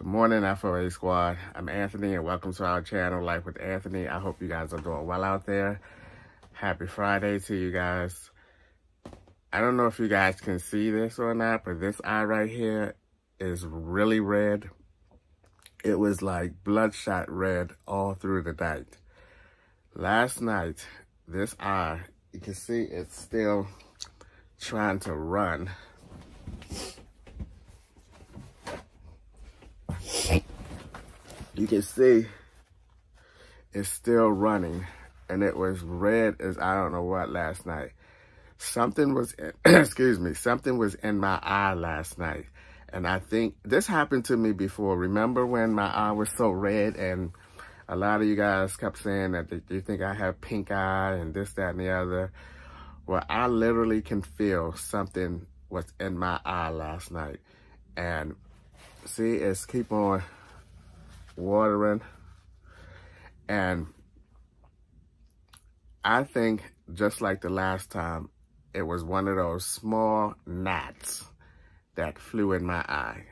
Morning, FOA Squad. I'm Anthony, and welcome to our channel, Life with Anthony. I hope you guys are doing well out there. Happy Friday to you guys. I don't know if you guys can see this or not, but this eye right here is really red. It was like bloodshot red all through the night. Last night, this eye, you can see it's still trying to run. You can see it's still running, and it was red as I don't know what last night. Something was, something was in my eye last night. And I think this happened to me before. Remember when my eye was so red and a lot of you guys kept saying that you think I have pink eye and this, that, and the other. Well, I literally can feel something was in my eye last night. And see, it's keep on watering. And I think just like the last time, it was one of those small gnats that flew in my eye.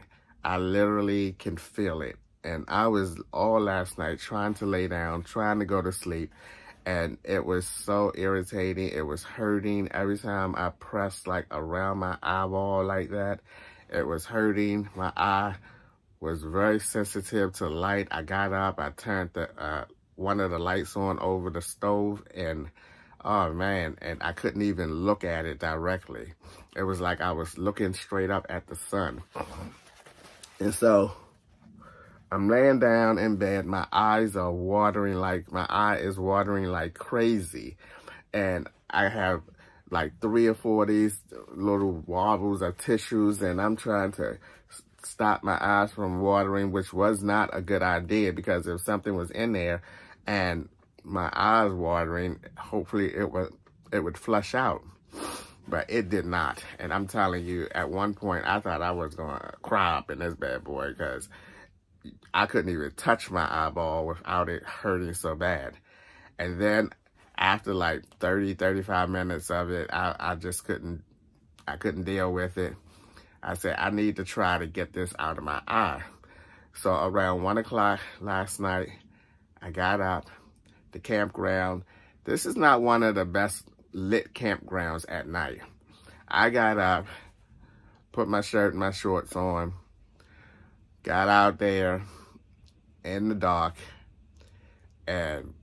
I literally can feel it. And I was all last night trying to lay down, trying to go to sleep. And it was so irritating. It was hurting every time I pressed like around my eyeball like that. It was hurting. My eye was very sensitive to light. I got up, I turned the one of the lights on over the stove, and oh man, and I couldn't even look at it directly. It was like I was looking straight up at the sun. And so I'm laying down in bed. My eyes are watering, like my eye is watering like crazy. And I have like 3 or 4 of these little wobbles of tissues, and I'm trying to stop my eyes from watering, which was not a good idea, because if something was in there and my eyes watering, hopefully it would flush out. But it did not. And I'm telling you, at one point I thought I was gonna cry up in this bad boy, because I couldn't even touch my eyeball without it hurting so bad. And then after like 30-35 minutes of it, I just couldn't deal with it. I said, I need to try to get this out of my eye. So around 1 o'clock last night, I got up. The campground, this is not one of the best lit campgrounds at night. I got up, put my shirt and my shorts on, got out there in the dark, and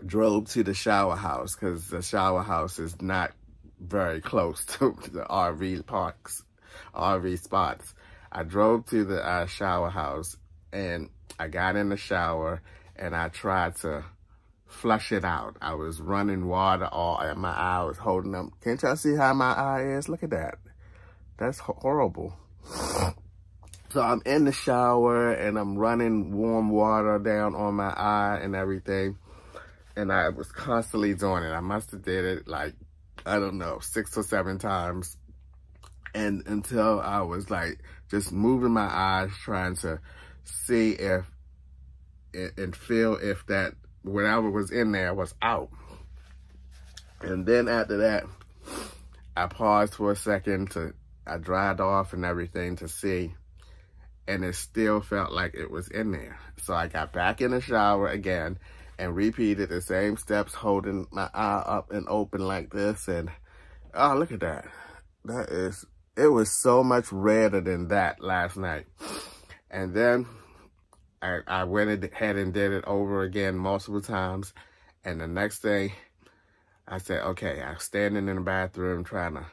drove to the shower house, because the shower house is not very close to the RV parks. RV spots. I drove to the shower house, and I got in the shower, and I tried to flush it out. I was running water all in my eye. I was holding them. Can't y'all see how my eye is? Look at that. That's horrible. So I'm in the shower, and I'm running warm water down on my eye and everything. And I was constantly doing it. I must have did it like, I don't know, 6 or 7 times. And until I was like just moving my eyes, trying to see if and feel if that whatever was in there was out. And then after that, I paused for a second I dried off and everything to see, and it still felt like it was in there. So I got back in the shower again and repeated the same steps, holding my eye up and open like this. And oh, look at that. It was so much redder than that last night. And then I went ahead and did it over again multiple times. And the next day, I said, okay, I was standing in the bathroom trying to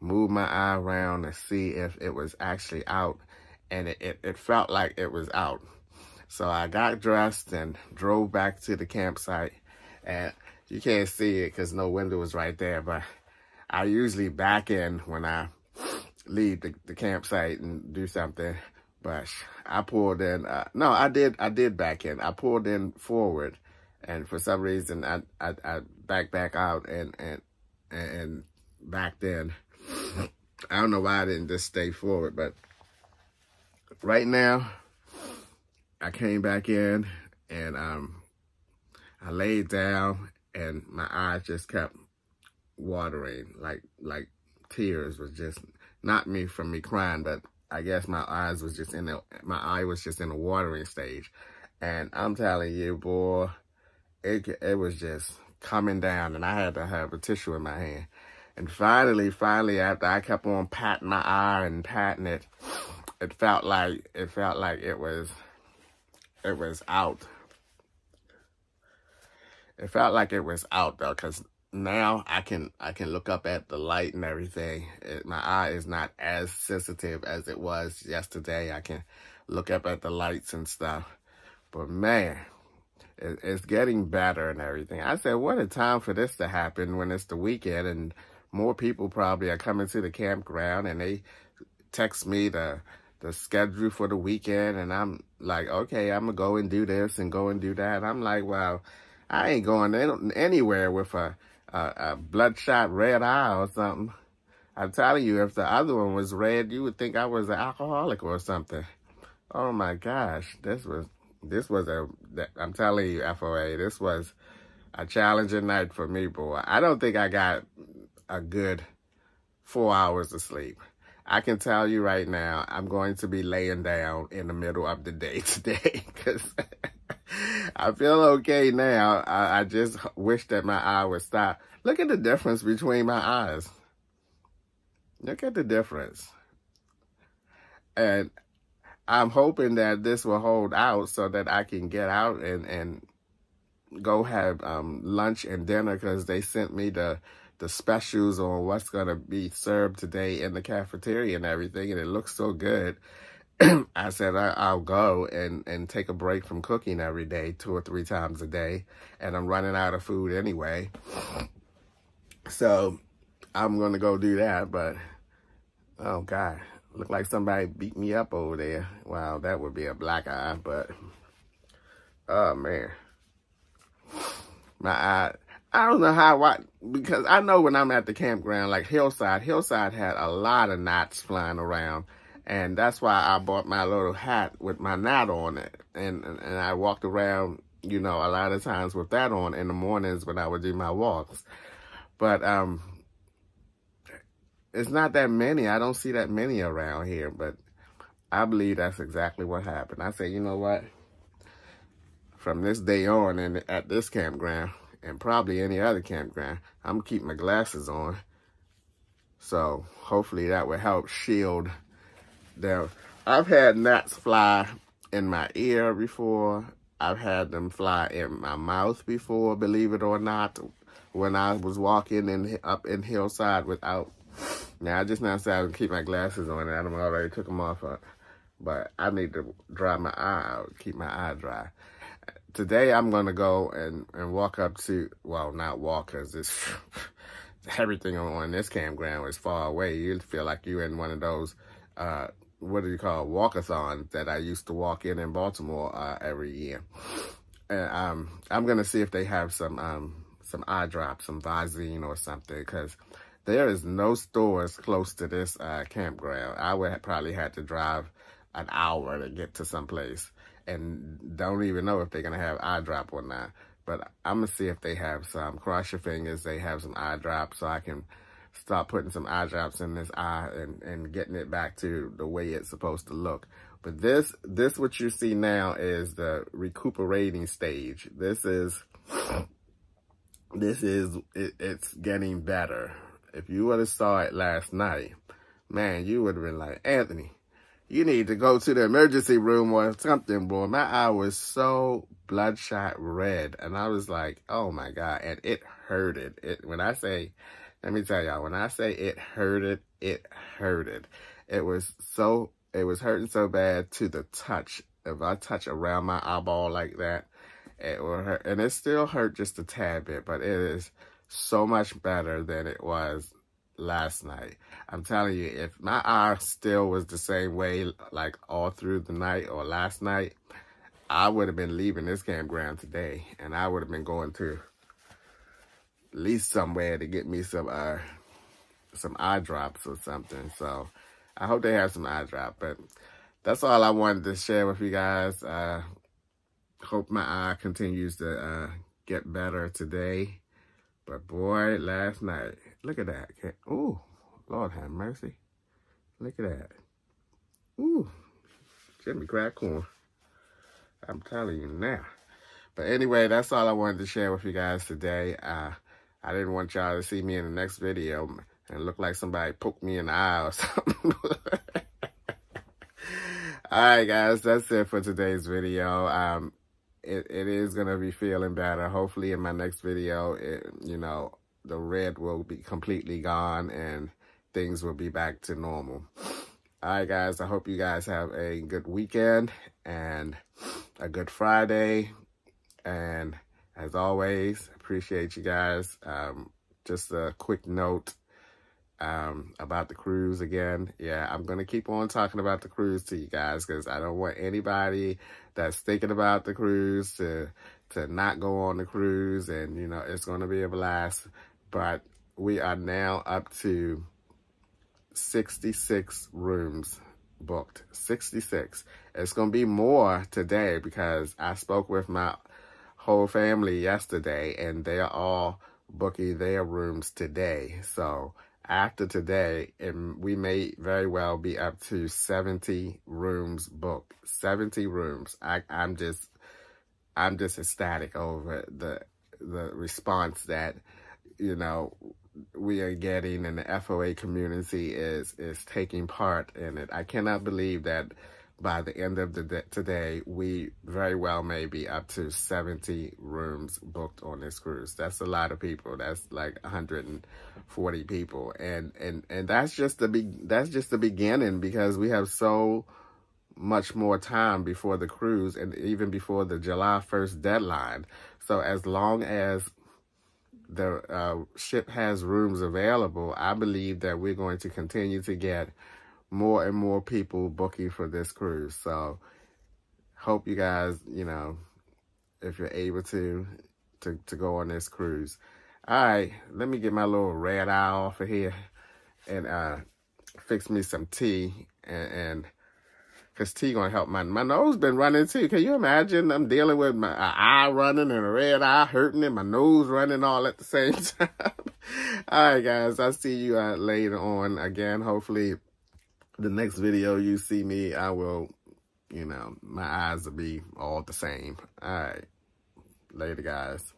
move my eye around and see if it was actually out. And it felt like it was out. So I got dressed and drove back to the campsite. And you can't see it because no window was right there, but I usually back in when I leave the campsite and do something. But I pulled in, no, I did back in. I pulled in forward, and for some reason I back out and backed in. I don't know why I didn't just stay forward, but right now I came back in, and I laid down, and my eyes just kept watering, like tears was just, not me from me crying, but I guess my eye was just in the watering stage. And I'm telling you, boy, it was just coming down, and I had to have a tissue in my hand. And finally, after I kept on patting my eye and patting it, it felt like it was out. It felt like it was out though, because now I can look up at the light and everything. My eye is not as sensitive as it was yesterday. I can look up at the lights and stuff. But man, it's getting better and everything. I said, what a time for this to happen when it's the weekend and more people probably are coming to the campground, and they text me the schedule for the weekend, and I'm like, okay, I'm gonna go and do this and go and do that. I'm like, well, I ain't going anywhere with a bloodshot red eye or something. I'm telling you, if the other one was red, you would think I was an alcoholic or something. Oh my gosh, I'm telling you, FOA, this was a challenging night for me, boy. I don't think I got a good 4 hours of sleep. I can tell you right now, I'm going to be laying down in the middle of the day today because I feel okay now. I just wish that my eye would stop. Look at the difference between my eyes. Look at the difference. And I'm hoping that this will hold out so that I can get out and go have lunch and dinner, because they sent me the specials on what's going to be served today in the cafeteria and everything, and it looks so good. I said I'll go and take a break from cooking every day 2 or 3 times a day, and I'm running out of food anyway. So I'm going to go do that, but oh God, look like somebody beat me up over there. Wow, that would be a black eye, but oh man. My eye, I don't know because I know when I'm at the campground, like Hillside had a lot of gnats flying around. And that's why I bought my little hat with my gnat on it. And I walked around, you know, a lot of times with that on in the mornings when I would do my walks. But it's not that many. I don't see that many around here. But I believe that's exactly what happened. I said, you know what? From this day on, and at this campground, and probably any other campground, I'm going to keep my glasses on. So hopefully that will help shield them. I've had gnats fly in my ear before. I've had them fly in my mouth before, believe it or not, when I was walking up in Hillside without. Now, I just now said I would keep my glasses on, and I already took them off. But I need to dry my eye out, keep my eye dry. Today, I'm going to go and walk up to, well, not walk, because it's everything on this campground is far away. You feel like you're in one of those, what do you call, walkathons that I used to walk in Baltimore every year. And I'm going to see if they have some eye drops, some Visine or something, because there is no stores close to this campground. I would probably have to drive an hour to get to someplace, and don't even know if they're going to have eye drop or not. But I'm going to see if they have some. Cross your fingers, they have some eye drops, so I can start putting some eye drops in this eye and getting it back to the way it's supposed to look. But this what you see now is the recuperating stage. It's getting better. If you would have saw it last night, man, you would have been like, Anthony, you need to go to the emergency room or something, boy. My eye was so bloodshot red. And I was like, oh my God. And it hurted. When I say, let me tell y'all, when I say it hurted, it hurted. It was hurting so bad to the touch. If I touch around my eyeball like that, it will hurt. And it still hurt just a tad bit, but it is so much better than it was last night. I'm telling you, if my eye still was the same way like all through the night or last night, I would have been leaving this campground today, and I would have been going to at least somewhere to get me some eye drops or something. So I hope they have some eye drop. But that's all I wanted to share with you guys. Hope my eye continues to get better today. But boy, last night, look at that. Oh, Lord have mercy. Look at that. Ooh, Jimmy crack corn. I'm telling you now. But anyway, that's all I wanted to share with you guys today. I didn't want y'all to see me in the next video and look like somebody poked me in the eye or something. All right, guys, that's it for today's video. It is going to be feeling better. Hopefully in my next video, you know, the red will be completely gone and things will be back to normal. All right, guys, I hope you guys have a good weekend and a good Friday. And as always, appreciate you guys. Just a quick note about the cruise again. Yeah, I'm going to keep on talking about the cruise to you guys because I don't want anybody that's thinking about the cruise to not go on the cruise. And, you know, it's going to be a blast. But we are now up to 66 rooms booked. 66. It's going to be more today because I spoke with my whole family yesterday and they're all booking their rooms today. So after today, we may very well be up to 70 rooms booked. 70 rooms. I'm just ecstatic over the response that, you know, we are getting, and the FOA community is taking part in it. I cannot believe that by the end of today, we very well may be up to 70 rooms booked on this cruise. That's a lot of people. That's like 140 people, and that's just the beginning because we have so much more time before the cruise and even before the July 1st deadline. So as long as the ship has rooms available, I believe that we're going to continue to get more and more people booking for this cruise. So hope you guys, you know, if you're able to go on this cruise. All right, let me get my little red eye off of here and fix me some tea, and because tea gonna help my nose been running too. Can you imagine? I'm dealing with my eye running and a red eye hurting and my nose running all at the same time. All right, guys, I'll see you later on. Again, hopefully the next video you see me, I will, you know, my eyes will be all the same. All right, later, guys.